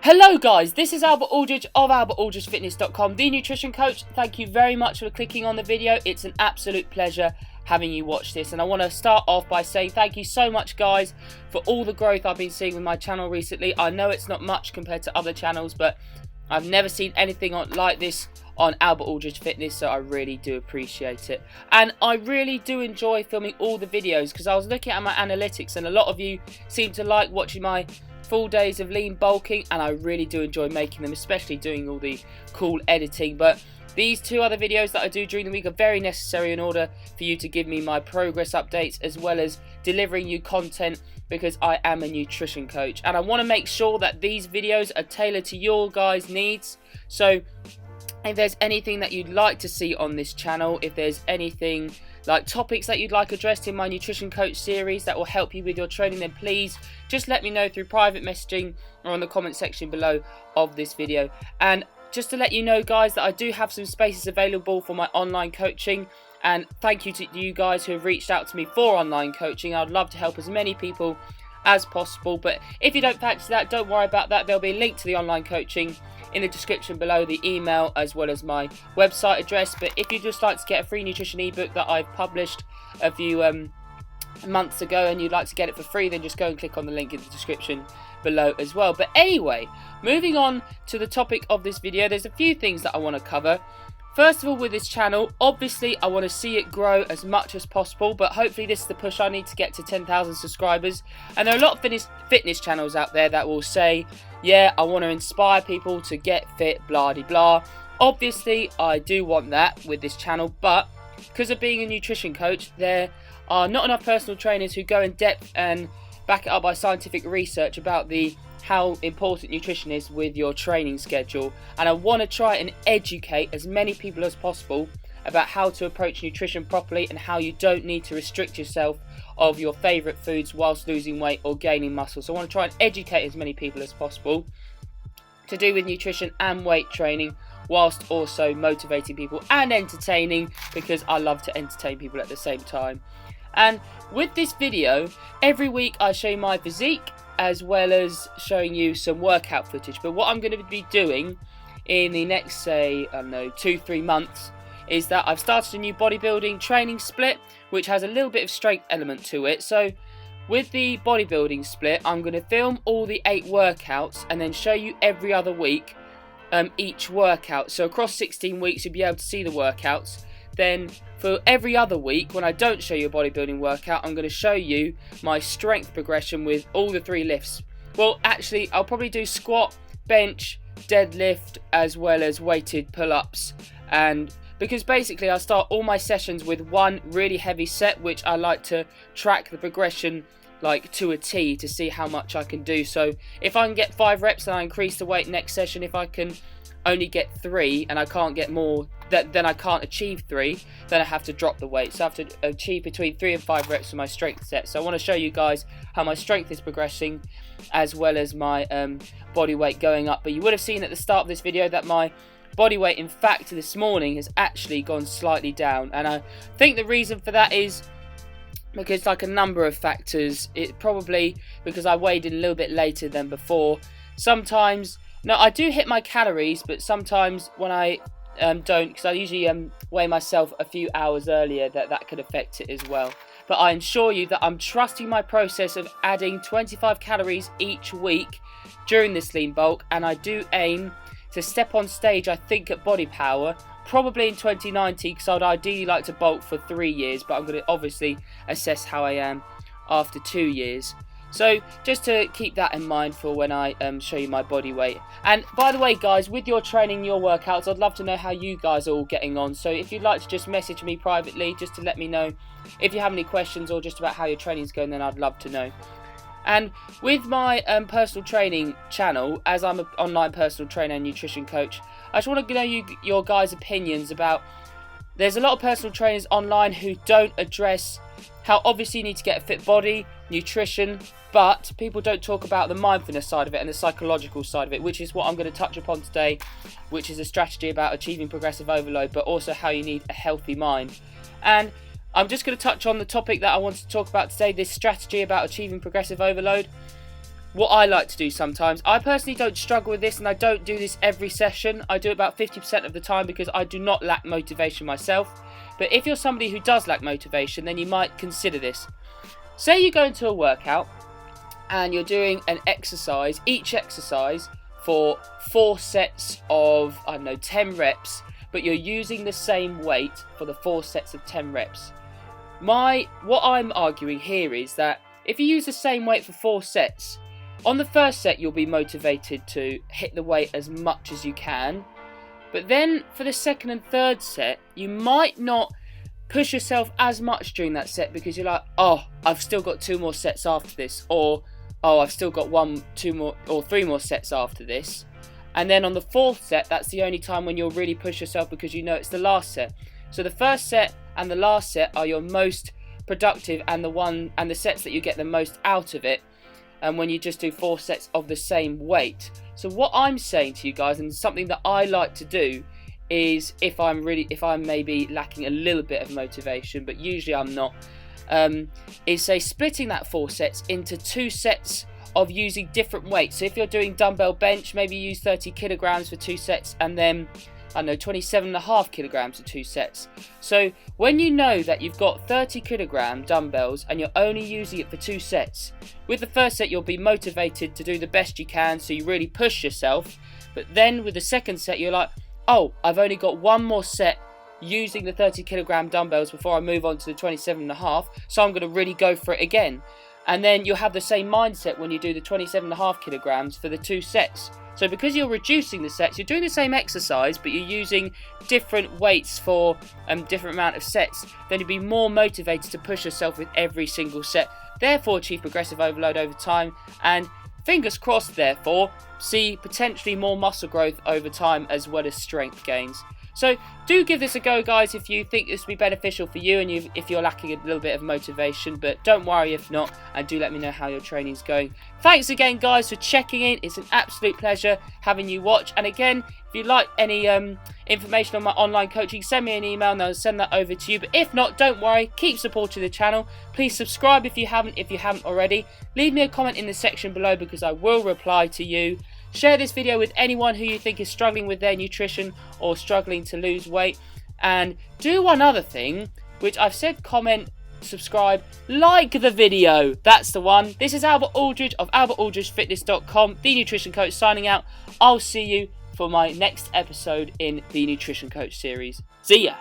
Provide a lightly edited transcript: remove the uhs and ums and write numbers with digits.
Hello guys, this is Albert Aldridge of albertaldridgefitness.com, the nutrition coach. Thank you very much for clicking on the video. It's an absolute pleasure having you watch this, and I want to start off by saying thank you so much guys for all the growth I've been seeing with my channel recently. I know it's not much compared to other channels, but I've never seen anything like this on Albert Aldridge Fitness, so I really do appreciate it. And I really do enjoy filming all the videos because I was looking at my analytics and a lot of you seem to like watching my full days of lean bulking, and I really do enjoy making them, especially doing all the cool editing. But these two other videos that I do during the week are very necessary in order for you to give me my progress updates as well as delivering you content, because I am a nutrition coach and I want to make sure that these videos are tailored to your guys' needs. So if there's anything that you'd like to see on this channel, if there's anything like topics that you'd like addressed in my nutrition coach series that will help you with your training, then please just let me know through private messaging or on the comment section below of this video. And just to let you know guys that I do have some spaces available for my online coaching, and thank you to you guys who have reached out to me for online coaching. I'd love to help as many people as possible, but if you don't fancy that, don't worry about that. There'll be a link to the online coaching in the description below, the email as well as my website address. But if you'd just like to get a free nutrition ebook that I've published a few months ago and you'd like to get it for free, then just go and click on the link in the description below as well. But anyway, moving on to the topic of this video, there's a few things that I want to cover. First of all, with this channel, obviously I want to see it grow as much as possible, but hopefully this is the push I need to get to 10,000 subscribers. And there are a lot of fitness channels out there that will say, yeah, I want to inspire people to get fit, blah de blah. Obviously I do want that with this channel, but because of being a nutrition coach, there are not enough personal trainers who go in depth and back it up by scientific research about how important nutrition is with your training schedule. And I want to try and educate as many people as possible about how to approach nutrition properly and how you don't need to restrict yourself of your favourite foods whilst losing weight or gaining muscle. So I want to try and educate as many people as possible to do with nutrition and weight training, whilst also motivating people and entertaining, because I love to entertain people at the same time. And with this video, every week I show you my physique as well as showing you some workout footage. But what I'm going to be doing in the next, say, I don't know, 2-3 months is that I've started a new bodybuilding training split which has a little bit of strength element to it. So with the bodybuilding split, I'm going to film all the 8 workouts and then show you every other week each workout. So across 16 weeks you'll be able to see the workouts. Then for every other week, when I don't show you a bodybuilding workout, I'm going to show you my strength progression with all the 3 lifts. Well, actually, I'll probably do squat, bench, deadlift, as well as weighted pull-ups. And because basically I start all my sessions with one really heavy set, which I like to track the progression like to a T to see how much I can do. So if I can get 5 reps, then I increase the weight next session. If I can only get 3 and I can't get more, then I can't achieve 3, then I have to drop the weight. So I have to achieve between 3 and 5 reps for my strength set. So I want to show you guys how my strength is progressing as well as my body weight going up. But you would have seen at the start of this video that my body weight, in fact, this morning has actually gone slightly down. And I think the reason for that is because like a number of factors. It probably because I weighed in a little bit later than before. Sometimes, no, I do hit my calories, but sometimes when I don't, because I usually weigh myself a few hours earlier, that could affect it as well. But I assure you that I'm trusting my process of adding 25 calories each week during this lean bulk, and I do aim to step on stage, I think, at Body Power probably in 2019, because I'd ideally like to bulk for 3 years, but I'm going to obviously assess how I am after 2 years. So just to keep that in mind for when I show you my body weight. And by the way guys, with your training, your workouts, I'd love to know how you guys are all getting on. So if you'd like to just message me privately just to let me know if you have any questions or just about how your training's going, then I'd love to know. And with my personal training channel, as I'm an online personal trainer and nutrition coach, I just want to know your guys' opinions about, there's a lot of personal trainers online who don't address how obviously you need to get a fit body, nutrition, but people don't talk about the mindfulness side of it and the psychological side of it, which is what I'm going to touch upon today, which is a strategy about achieving progressive overload, but also how you need a healthy mind. And I'm just going to touch on the topic that I wanted to talk about today, this strategy about achieving progressive overload. what I like to do sometimes. I personally don't struggle with this, and I don't do this every session. I do it about 50% of the time because I do not lack motivation myself. But if you're somebody who does lack motivation, then you might consider this. Say you go into a workout and you're doing an exercise, each exercise for 4 sets of, I don't know, 10 reps, but you're using the same weight for the 4 sets of 10 reps. What I'm arguing here is that if you use the same weight for 4 sets, on the first set you'll be motivated to hit the weight as much as you can, but then for the second and third set you might not push yourself as much during that set because you're like, oh, I've still got 2 more sets after this, or oh, I've still got 1, 2 more or 3 more sets after this. And then on the 4th set, that's the only time when you'll really push yourself because you know it's the last set. So the first set and the last set are your most productive and the sets that you get the most out of it, and when you just do 4 sets of the same weight. So what I'm saying to you guys, and something that I like to do, is if I'm maybe lacking a little bit of motivation, but usually I'm not, is say splitting that 4 sets into 2 sets of using different weights. So if you're doing dumbbell bench, maybe use 30 kilograms for 2 sets, and then I don't know, 27.5 kilograms for 2 sets. So when you know that you've got 30 kilogram dumbbells and you're only using it for 2 sets, with the first set you'll be motivated to do the best you can, so you really push yourself. But then with the second set you're like, oh, I've only got 1 more set using the 30 kilogram dumbbells before I move on to the 27.5, so I'm going to really go for it again. And then you'll have the same mindset when you do the 27.5 kilograms for the 2 sets. So because you're reducing the sets, you're doing the same exercise, but you're using different weights for different amount of sets, then you'll be more motivated to push yourself with every single set. Therefore, achieve progressive overload over time, and fingers crossed, therefore, see potentially more muscle growth over time as well as strength gains. So do give this a go, guys, if you think this will be beneficial for you and if you're lacking a little bit of motivation, but don't worry if not, and do let me know how your training's going. Thanks again, guys, for checking in. It's an absolute pleasure having you watch. And again, if you'd like any information on my online coaching, send me an email and I'll send that over to you. But if not, don't worry, keep supporting the channel. Please subscribe if you haven't already. Leave me a comment in the section below because I will reply to you. Share this video with anyone who you think is struggling with their nutrition or struggling to lose weight. And do one other thing, which I've said, comment, subscribe, like the video. That's the one. This is Albert Aldridge of albertaldridgefitness.com, the nutrition coach, signing out. I'll see you for my next episode in the Nutrition Coach series. See ya.